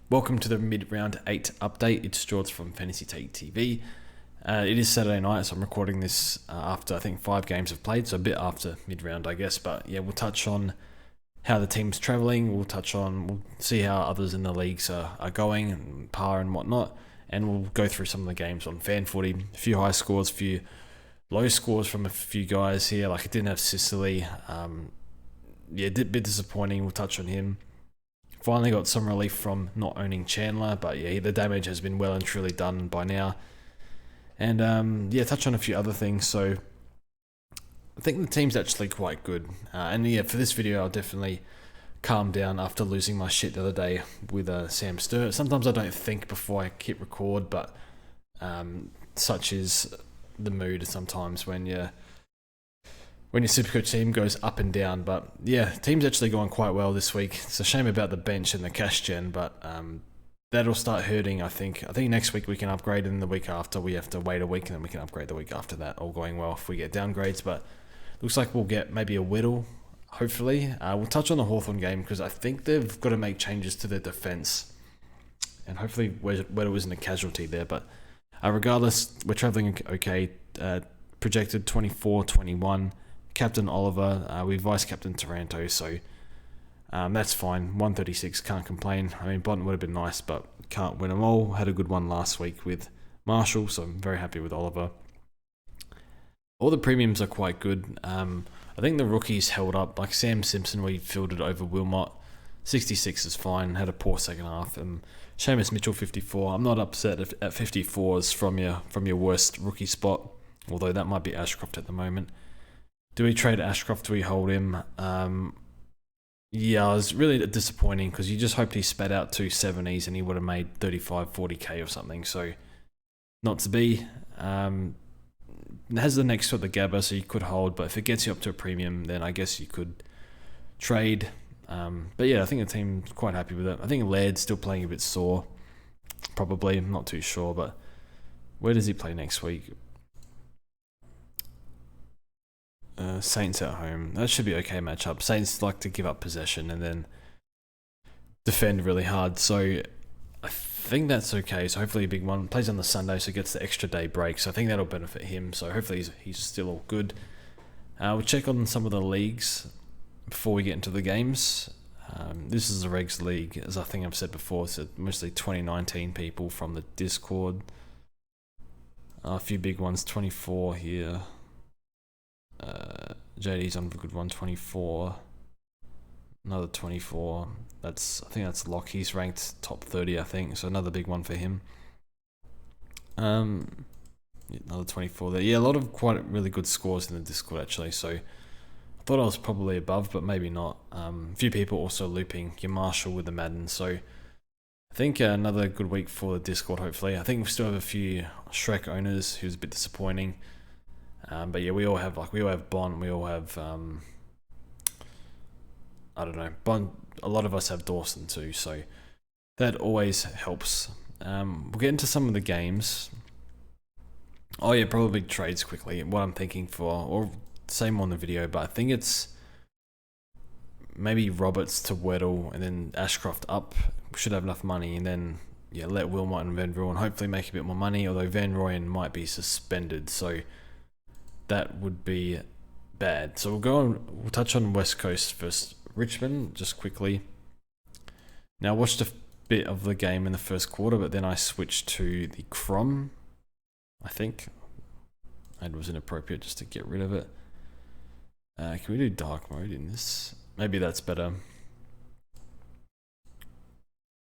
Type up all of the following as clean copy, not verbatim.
Welcome to the mid-round 8 update. It's George from Fantasy Take TV. It is Saturday night, so I'm recording this after I think 5 games have played, so a bit after mid-round, I guess. But yeah, we'll touch on how the team's travelling. We'll see how others in the leagues are going, and par and whatnot. And we'll go through some of the games on fan footy. A few high scores, a few low scores from a few guys here. Like, I didn't have Sicily. A bit disappointing. We'll touch on him. Finally got some relief from not owning Chandler, but yeah, the damage has been well and truly done by now. And touch on a few other things. So I think the team's actually quite good. For this video, I'll definitely calm down after losing my shit the other day with Sam Sturt. Sometimes I don't think before I hit record, but such is the mood sometimes when your Supercoach team goes up and down. But yeah, team's actually going quite well this week. It's a shame about the bench and the cash gen, but that'll start hurting, I think. I think next week we can upgrade, and the week after we have to wait a week, and then we can upgrade the week after that, all going well if we get downgrades. But looks like we'll get maybe a Whittle, hopefully. We'll touch on the Hawthorn game, because I think they've got to make changes to their defence, and hopefully Whittle isn't a casualty there. But regardless, we're travelling okay. Projected 24-21. Captain Oliver, we vice-captain Taranto, so that's fine. 136, can't complain. I mean, Bonton would have been nice, but can't win them all. Had a good one last week with Marshall, so I'm very happy with Oliver. All the premiums are quite good. I think the rookies held up. Like Sam Simpson, we fielded over Wilmot. 66 is fine, had a poor second half. Seamus Mitchell, 54. I'm not upset at 54s from your worst rookie spot, although that might be Ashcroft at the moment. Do we trade Ashcroft? Do we hold him? Yeah, it was really disappointing, because you just hoped he spat out 270s and he would have made 35, 40k or something. So, not to be. It has the next to the Gabba, so you could hold, but if it gets you up to a premium, then I guess you could trade. But yeah, I think the team's quite happy with it. I think Laird's still playing a bit sore. Probably, I'm not too sure, but where does he play next week? Saints at home. That should be okay matchup. Saints like to give up possession and then defend really hard, so I think that's okay. So hopefully a big one. Plays on the Sunday, so gets the extra day break, so I think that'll benefit him. So hopefully he's still all good. We'll check on some of the leagues before we get into the games. This is the Regs League, as I think I've said before, so mostly 2019 people from the Discord. A few big ones, 24 here. JD's on for a good one, 24. Another 24. I think that's Locke. He's ranked top 30, I think. So another big one for him. Another 24 there. Yeah, a lot of quite really good scores in the Discord, actually. So I thought I was probably above, but maybe not. A few people also looping your Marshall with the Madden. So I think another good week for the Discord, hopefully. I think we still have a few Shrek owners who's a bit disappointing. But yeah, we all have Bond, we all have I don't know, Bond. A lot of us have Dawson too, so that always helps. We'll get into some of the games. Oh yeah, probably trades quickly. What I'm thinking for, or same on the video, but I think it's maybe Roberts to Weddle and then Ashcroft up. We should have enough money, and then yeah, let Wilmot and Van Rooyen hopefully make a bit more money. Although Van Rooyen might be suspended, so that would be bad. So we'll touch on West Coast first. Richmond, just quickly. Now, I watched a bit of the game in the first quarter, but then I switched to the Crom, I think. It was inappropriate just to get rid of it. Can we do dark mode in this? Maybe that's better.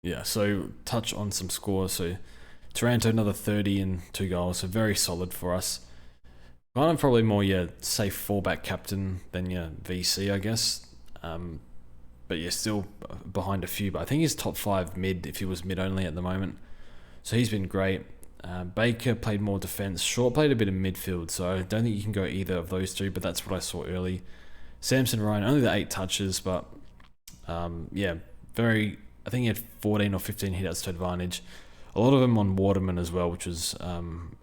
Yeah, so touch on some scores. So Taranto, another 30 and 2 goals, so very solid for us. Kind of probably more your safe fallback captain than your VC, I guess. But yeah, still behind a few. But I think he's top 5 mid if he was mid only at the moment. So he's been great. Baker played more defense. Short played a bit of midfield, so I don't think you can go either of those two, but that's what I saw early. Samson Ryan, only the 8 touches, but yeah, I think he had 14 or 15 hit-outs to advantage. A lot of them on Waterman as well, which was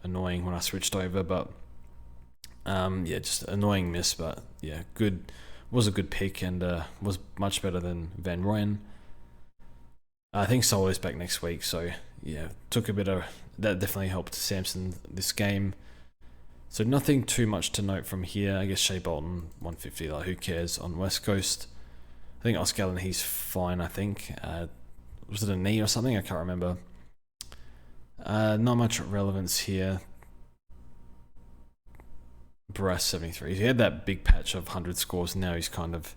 annoying when I switched over, but yeah, just annoying miss, but yeah, good. Was a good pick and was much better than Van Rooyen. I think Solo's back next week, so yeah, took a bit of that. Definitely helped Samson this game. So nothing too much to note from here. I guess Shea Bolton 150. Like who cares on West Coast? I think Oscar Allen, he's fine. I think was it a knee or something? I can't remember. Not much relevance here. Barras 73. He had that big patch of 100 scores. Now he's kind of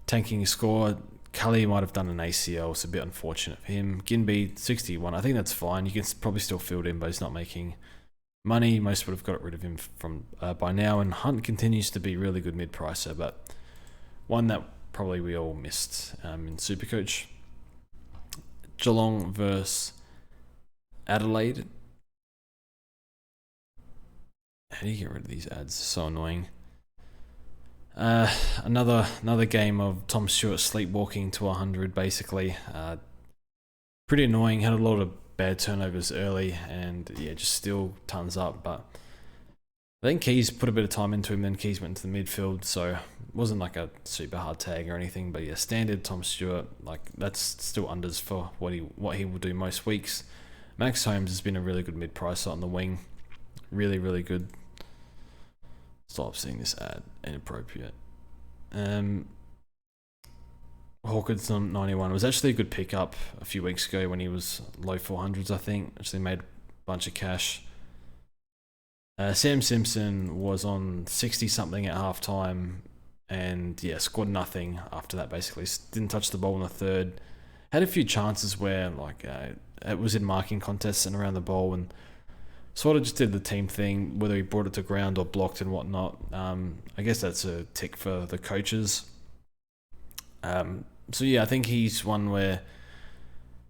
tanking his score. Cully might have done an ACL. It's a bit unfortunate for him. Ginby 61. I think that's fine. You can probably still field him, but he's not making money. Most would have got rid of him from by now. And Hunt continues to be really good mid-pricer, but one that probably we all missed in Supercoach. Geelong versus Adelaide. How do you get rid of these ads? So annoying. Another game of Tom Stewart sleepwalking to 100, basically. Pretty annoying. Had a lot of bad turnovers early, and yeah, just still tons up. But I think Keys put a bit of time into him. Then Keys went into the midfield, so it wasn't like a super hard tag or anything. But yeah, standard Tom Stewart. Like that's still unders for what he will do most weeks. Max Holmes has been a really good mid-pricer on the wing. Really, really good. Stop seeing this ad. Inappropriate. Hawkins on 91 was actually a good pickup a few weeks ago when he was low 400s, I think. Actually made a bunch of cash. Sam Simpson was on 60 something at halftime, and yeah, scored nothing after that. Basically, didn't touch the ball in the third. Had a few chances where like it was in marking contests and around the ball, and sort of just did the team thing, whether he brought it to ground or blocked and whatnot. I guess that's a tick for the coaches. So yeah, I think he's one where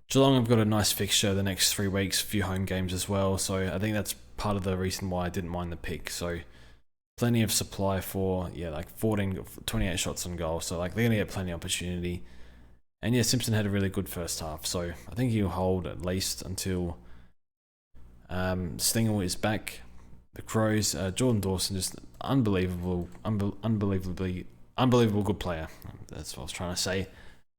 Geelong have got a nice fixture the next 3 weeks, a few home games as well. So I think that's part of the reason why I didn't mind the pick. So plenty of supply for, yeah, like 28 shots on goal. So like they're going to get plenty of opportunity. And yeah, Simpson had a really good first half. So I think he'll hold at least until Stengel is back. The Crows, Jordan Dawson, just unbelievable good player. That's what I was trying to say.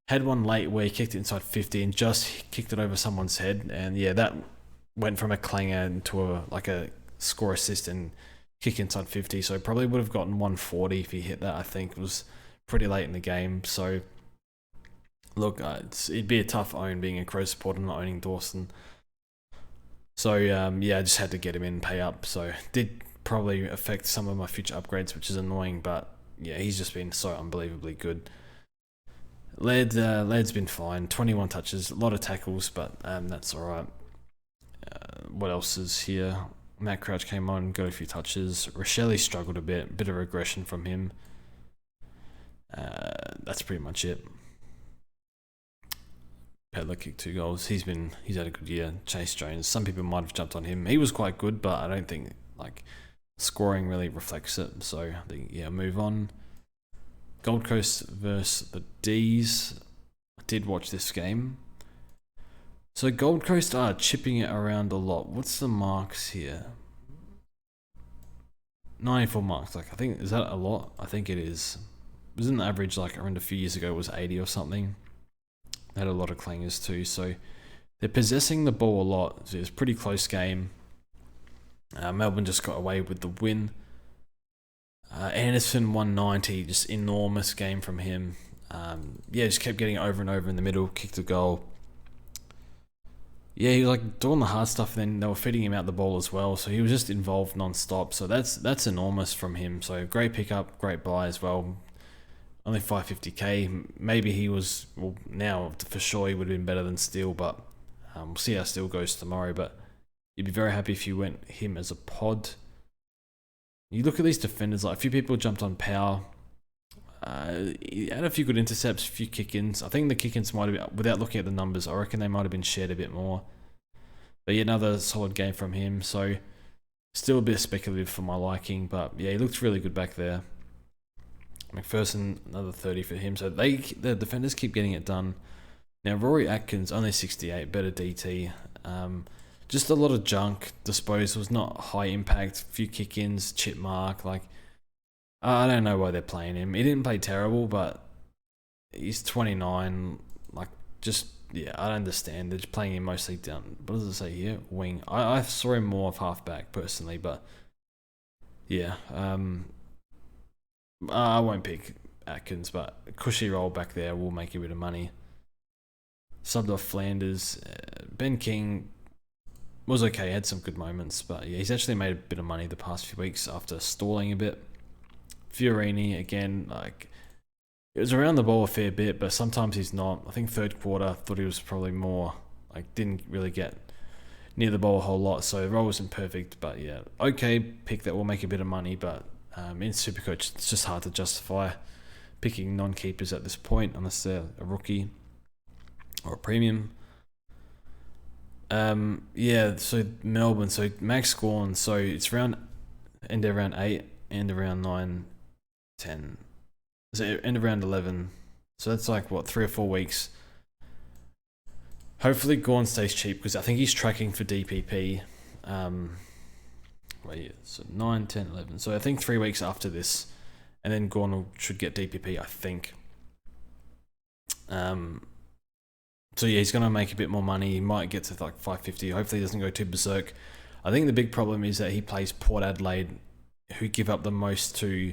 Had one late where he kicked it inside 50 and just kicked it over someone's head, and yeah, that went from a clanger into a score assist and kick inside 50. So probably would have gotten 140 if he hit that. I think it was pretty late in the game. So look, it'd be a tough own being a Crow supporter, not owning Dawson. So yeah, I just had to get him in, pay up. So did probably affect some of my future upgrades, which is annoying, but yeah, he's just been so unbelievably good. Laird's been fine. 21 touches, a lot of tackles, but that's all right. What else is here? Matt Crouch came on, got a few touches. Rochelle struggled a bit of regression from him. That's pretty much it. Pedler kicked 2 goals. He's had a good year. Chase Jones, some people might have jumped on him. He was quite good, but I don't think like scoring really reflects it. So I think yeah, move on. Gold Coast versus the D's. I did watch this game. So Gold Coast are chipping it around a lot. What's the marks here? 94 marks. Like I think, is that a lot? I think it is. Wasn't the average like around a few years ago was 80 or something? They had a lot of clangers too. So they're possessing the ball a lot. So it's a pretty close game. Melbourne just got away with the win. Anderson 190, just enormous game from him. Yeah, just kept getting it over and over in the middle, kicked a goal. Yeah, he was like doing the hard stuff, and then they were feeding him out the ball as well. So he was just involved non-stop. So that's enormous from him. So great pickup, great buy as well. Only 550k. Maybe he was, well, now for sure he would have been better than Steele, but we'll see how Steele goes tomorrow. But you'd be very happy if you went him as a pod. You look at these defenders, like a few people jumped on Power. He had a few good intercepts, a few kick-ins. I think the kick-ins might have been, without looking at the numbers, I reckon they might have been shared a bit more. But yeah, another solid game from him. So still a bit speculative for my liking, but yeah, he looked really good back there. McPherson, another 30 for him. So the defenders keep getting it done. Now Rory Atkins, only 68, better DT. Just a lot of junk. Disposals, not high impact. Few kick-ins, chip mark. Like, I don't know why they're playing him. He didn't play terrible, but he's 29. Like, just yeah, I don't understand. They're just playing him mostly down. What does it say here? Wing. I saw him more of halfback personally, but yeah. I won't pick Atkins, but cushy roll back there will make you a bit of money. Subbed off Flanders. Ben King was okay, had some good moments, but yeah, he's actually made a bit of money the past few weeks after stalling a bit. Fiorini, again, like, it was around the ball a fair bit, but sometimes he's not. I think third quarter, thought he was probably more, like, didn't really get near the ball a whole lot, so the role wasn't perfect, but yeah, okay pick that will make a bit of money, but in Supercoach, it's just hard to justify picking non-keepers at this point, unless they're a rookie or a premium. Yeah, so Melbourne, so Max Gorn, so it's end of round 8, end of round 9, 10. So end of round 11. So that's like, what, 3 or 4 weeks. Hopefully Gorn stays cheap, because I think he's tracking for DPP. So 9, 10, 11. So I think 3 weeks after this, and then Gorn should get DPP, I think. So yeah, he's going to make a bit more money. He might get to like 550. Hopefully he doesn't go too berserk. I think the big problem is that he plays Port Adelaide, who give up the most to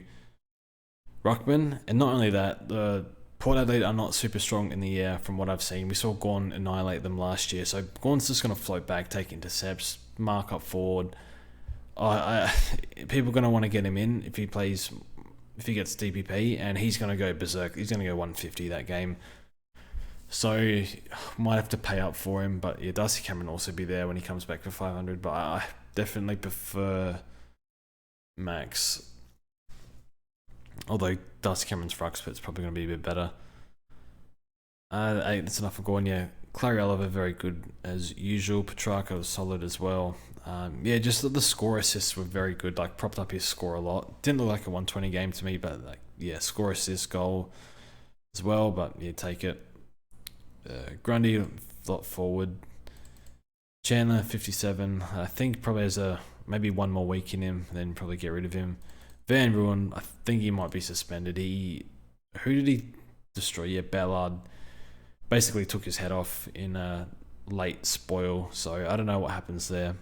Ruckman. And not only that, the Port Adelaide are not super strong in the air from what I've seen. We saw Gorn annihilate them last year. So Gorn's just going to float back, take intercepts, mark up forward. People are going to want to get him in if he gets DPP, and he's going to go berserk. He's going to go 150 that game. So might have to pay up for him, but yeah, Darcy Cameron also be there when he comes back for 500. But I definitely prefer Max. Although Darcy Cameron's ruck split's probably going to be a bit better. That's enough for Gorn. Yeah, Clary Oliver very good as usual. Petrarca was solid as well. Yeah, just the score assists were very good. Like, propped up his score a lot. Didn't look like a 120 game to me, but like, yeah, score assist goal as well. But yeah, take it. Grundy lot forward. Chandler 57. I think probably has maybe one more week in him, then probably get rid of him. Van Ruin, I think he might be suspended. Who did he destroy? Yeah, Ballard basically took his head off in a late spoil, so I don't know what happens there.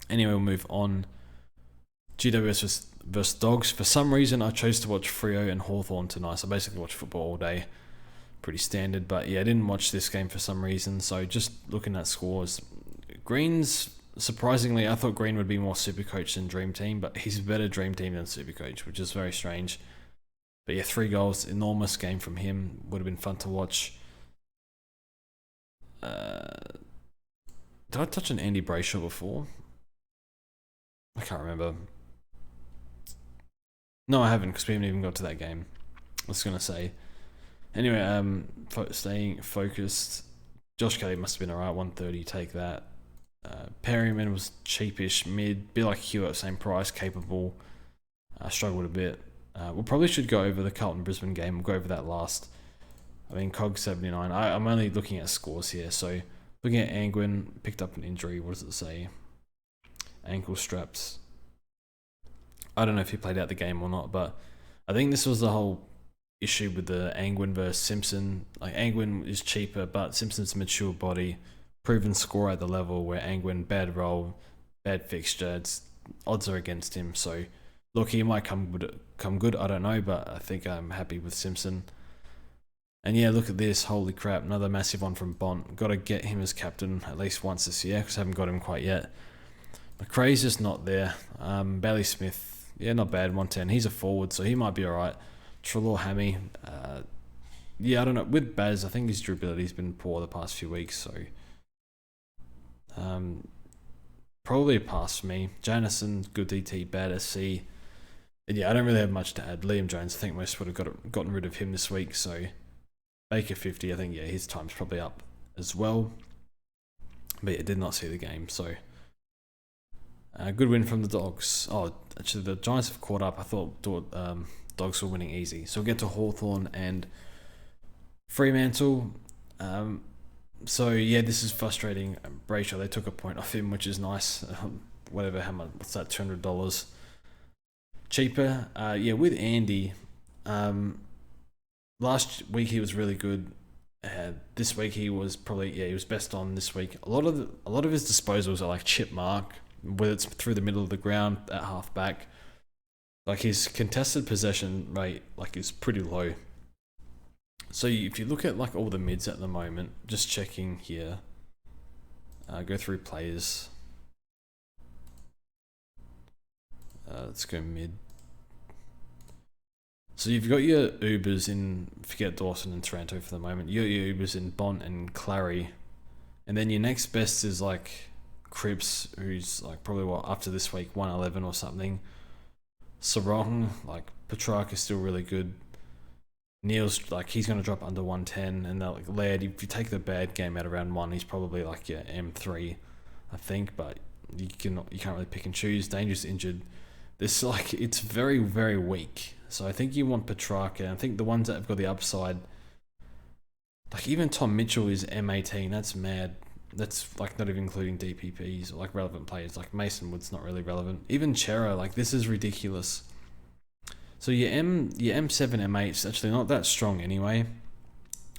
Anyway, we'll move on. GWS versus Dogs. For some reason, I chose to watch Freo and Hawthorn tonight, so I basically watched football all day. Pretty standard, but yeah, I didn't watch this game for some reason, so just looking at scores. Green's, surprisingly, I thought Green would be more Supercoach than Dream Team, but he's a better Dream Team than Supercoach, which is very strange. But yeah, 3 goals, enormous game from him, would have been fun to watch. Did I touch on Andy Brayshaw before? I can't remember. No, I haven't, because we haven't even got to that game. I was going to say. Anyway, staying focused. Josh Kelly must have been alright, 130, take that. Perryman was cheapish, mid, bit like Hewitt, same price, capable. Struggled a bit. We probably should go over the Carlton-Brisbane game. We'll go over that last. I mean, COG 79. I'm only looking at scores here. So, looking at Angwin, picked up an injury. What does it say? Ankle straps. I don't know if he played out the game or not, but I think this was the whole issue with the Angwin versus Simpson. Like, Angwin is cheaper, but Simpson's a mature body, proven scorer at the level, where Angwin, bad role, bad fixture, odds are against him. So, look, he might come good, I don't know, but I think I'm happy with Simpson. And yeah, look at this, holy crap, another massive one from Bont. Got to get him as captain at least once this year, because I haven't got him quite yet. McRae's just not there. Bailey Smith, yeah, not bad, 110. He's a forward, so he might be alright. Trelaw Hammy, yeah, I don't know. With Baz, I think his durability's been poor the past few weeks, so probably a pass for me. Janison, good DT, bad SC. And yeah, I don't really have much to add. Liam Jones, I think most would have gotten rid of him this week, so Baker 50, I think, yeah, his time's probably up as well. But yeah, did not see the game, so good win from the Dogs. Oh, actually, the Giants have caught up. I thought Dogs were winning easy. So we'll get to Hawthorn and Fremantle. So yeah, this is frustrating. Brayshaw, they took a point off him, which is nice. Whatever, how much? What's that? $200 cheaper. Yeah, with Andy, last week he was really good. This week he was probably he was best on this week. A lot of his disposals are like chip mark, whether it's through the middle of the ground at half back. Like his contested possession rate like is pretty low. So if you look at like all the mids at the moment, just checking here, go through players. Let's go mid. So you've got your Ubers in, forget Dawson and Taranto for the moment. You got your Ubers in Bont and Clary, and then your next best is like Cripps, who's like probably after this week 111 or something. Sarong, like Petrarch is still really good. Neil's like he's going to drop under 110, and like Laird, if you take the bad game out of round 1, he's probably like your M3, I think. But you can't really pick and choose. Dangerous injured. This like it's very very weak. So I think you want Petrarch, and I think the ones that have got the upside, like even Tom Mitchell is M18. That's mad. That's like not even including DPPs or like relevant players. Like Mason Wood's not really relevant. Even Chera, like this is ridiculous. So your M7 M8 is actually not that strong anyway.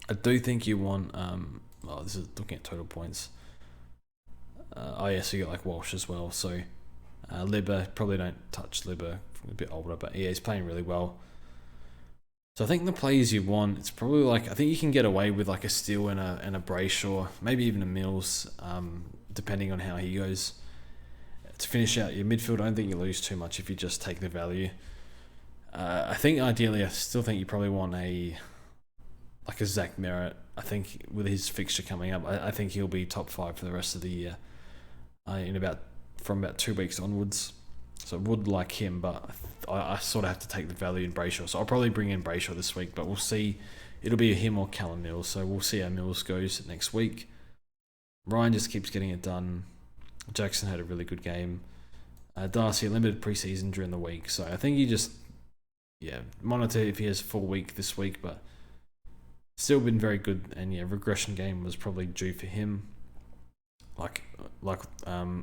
I do think you want well, this is looking at total points. Oh yeah, so you got like Walsh as well. So Libba, probably don't touch Libba, a bit older, but yeah, he's playing really well. So I think the players you want, it's probably like, I think you can get away with like a Steele and a Brayshaw, maybe even a Mills, depending on how he goes. To finish out your midfield, I don't think you lose too much if you just take the value. I think ideally, I still think you probably want a Zach Merritt. I think with his fixture coming up, I think he'll be top 5 for the rest of the year. From about 2 weeks onwards. So I would like him, but I sort of have to take the value in Brayshaw. So I'll probably bring in Brayshaw this week, but we'll see. It'll be him or Callum Mills. So we'll see how Mills goes next week. Ryan just keeps getting it done. Jackson had a really good game. Darcy, limited preseason during the week. So I think you just, monitor if he has full week this week, but still been very good. And regression game was probably due for him. Like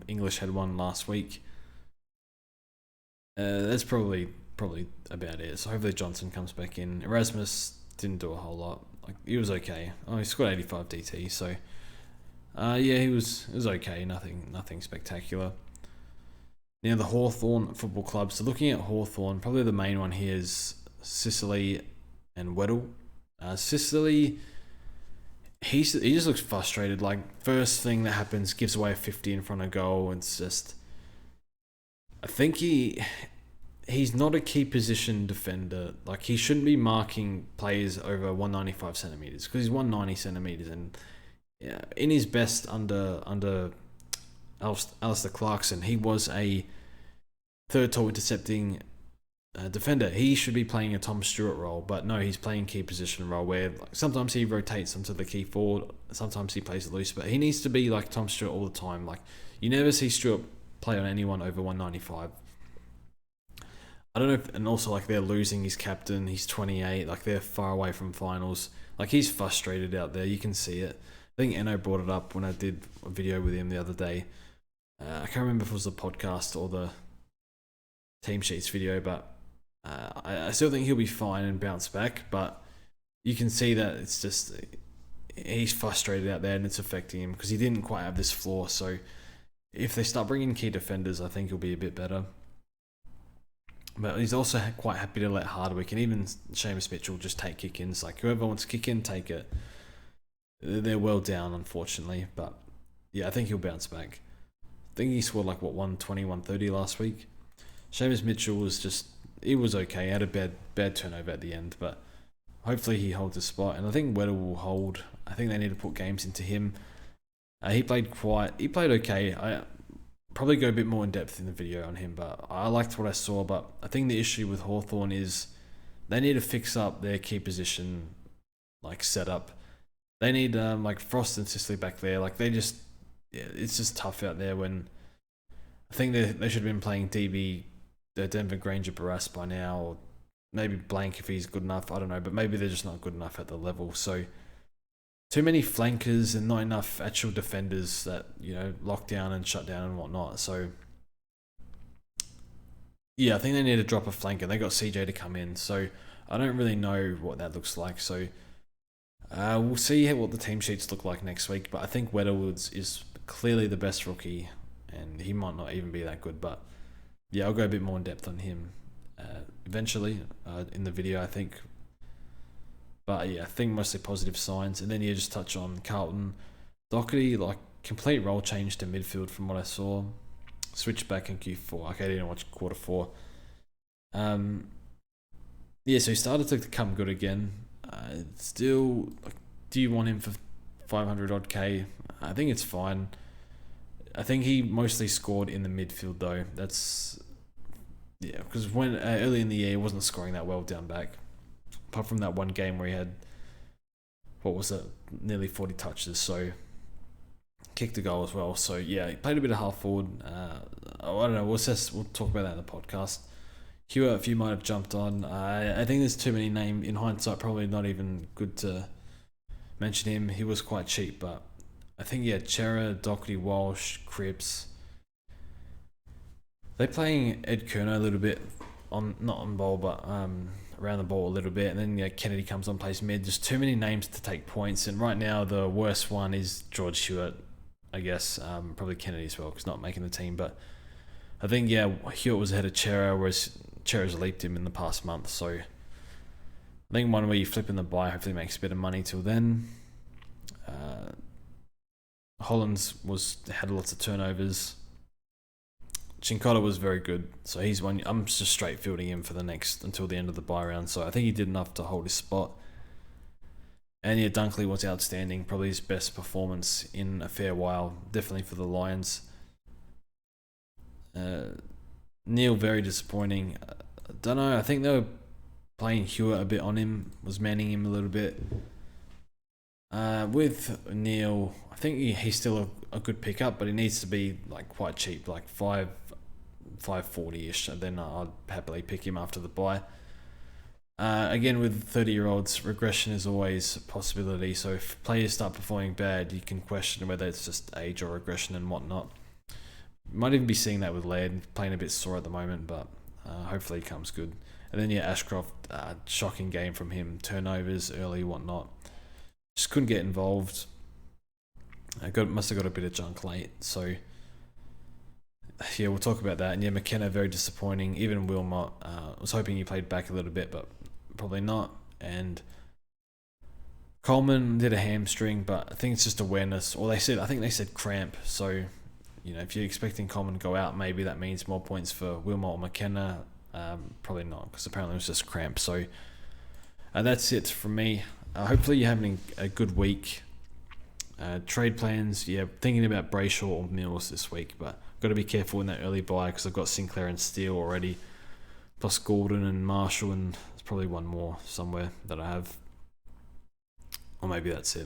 English had one last week. That's probably about it. So hopefully Johnson comes back in. Erasmus didn't do a whole lot. Like he was okay. Oh, he scored 85 DT. So he was okay. Nothing spectacular. Now the Hawthorn Football Club. So looking at Hawthorn, probably the main one here is Sicily and Weddle. Sicily, he just looks frustrated. Like first thing that happens, gives away a 50 in front of goal. It's just, I think he's not a key position defender. Like he shouldn't be marking players over 195 centimeters because he's 190 centimeters, and in his best under Alistair Clarkson, he was a third tall intercepting defender. He should be playing a Tom Stewart role, but no, he's playing key position role where like, sometimes he rotates onto the key forward, sometimes he plays it loose, but he needs to be like Tom Stewart all the time. Like you never see Stewart play on anyone over 195. I don't know if, and also like they're losing his captain, he's 28, like they're far away from finals. Like he's frustrated out there, you can see it. I think Eno brought it up when I did a video with him the other day. I can't remember if it was the podcast or the team sheets video, but I still think he'll be fine and bounce back, but you can see that it's just, he's frustrated out there and it's affecting him because he didn't quite have this floor. So if they start bringing key defenders, I think he'll be a bit better. But he's also quite happy to let Hardwick and even Seamus Mitchell just take kick-ins. Like whoever wants to kick in, take it. They're well down, unfortunately. But yeah, I think he'll bounce back. I think he scored like 120, 130 last week. Seamus Mitchell was just, he was okay. He had a bad turnover at the end, but hopefully he holds his spot. And I think Weddle will hold. I think they need to put games into him. He played okay. I probably go a bit more in depth in the video on him, but I liked what I saw. But I think the issue with Hawthorn is they need to fix up their key position like setup. They need like Frost and Sicily back there. Like they just, it's just tough out there. When I think they should have been playing DB, the Denver Granger Barras by now, or maybe Blank if he's good enough. I don't know, but maybe they're just not good enough at the level. So too many flankers and not enough actual defenders that, lock down and shut down and whatnot. So yeah, I think they need to drop a flanker. They got CJ to come in. So I don't really know what that looks like. So We'll see what the team sheets look like next week, but I think Weatherwoods is clearly the best rookie, and he might not even be that good, but yeah, I'll go a bit more in depth on him eventually in the video, I think. But yeah, I think mostly positive signs. And then you just touch on Carlton. Doherty, like, complete role change to midfield from what I saw. Switched back in Q4. Okay, I didn't watch quarter 4. Yeah, so he started to come good again. Still, like, do you want him for 500 odd K? I think it's fine. I think he mostly scored in the midfield though. That's, yeah, because when early in the year he wasn't scoring that well down back. Apart from that one game where he had, what was it, nearly 40 touches. So kicked a goal as well. So yeah, he played a bit of half forward. I don't know. We'll talk about that in the podcast. Hewitt, if you might have jumped on, I think there's too many names. In hindsight, probably not even good to mention him. He was quite cheap, but I think, yeah, Chera, Doherty, Walsh, Cripps. They're playing Ed Kerno a little bit, not on ball, but around the ball a little bit. And then, yeah, Kennedy comes on, plays mid. Just too many names to take points. And right now, the worst one is George Hewitt, I guess. Probably Kennedy as well, because not making the team. But I think, yeah, Hewitt was ahead of Chera, whereas Chera's leaked him in the past month. So I think one where you flip in the buy hopefully makes a bit of money till then. Hollands had lots of turnovers. Chincotta was very good, so he's one. I'm just straight fielding him for the next until the end of the buy round. So I think he did enough to hold his spot. And yeah, Dunkley was outstanding, probably his best performance in a fair while, definitely for the Lions. Neil, very disappointing. I don't know. I think they were playing Hewitt a bit on him, was manning him a little bit. With Neil, I think he's still a good pickup, but he needs to be like quite cheap, like 540-ish, and then I'd happily pick him after the buy. Again, with 30-year-olds, regression is always a possibility. So if players start performing bad, you can question whether it's just age or regression and whatnot. Might even be seeing that with Laird, playing a bit sore at the moment, but hopefully he comes good. And then, yeah, Ashcroft, shocking game from him. Turnovers early, whatnot. Just couldn't get involved. Must have got a bit of junk late. So, yeah, we'll talk about that. And yeah, McKenna, very disappointing. Even Wilmot, I was hoping he played back a little bit, but probably not. And Coleman did a hamstring, but I think it's just awareness. Or I think they said cramp. So, you know, if you're expecting Coleman to go out, maybe that means more points for Wilmot or McKenna. Probably not, because apparently it was just cramp. So that's it from me. Hopefully you're having a good week. Trade plans, yeah, thinking about Brayshaw or Mills this week, but got to be careful in that early buy because I've got Sinclair and Steele already, plus Gordon and Marshall, and there's probably one more somewhere that I have. Or maybe that's it.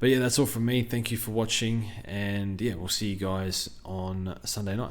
But yeah, that's all from me. Thank you for watching, and yeah, we'll see you guys on Sunday night.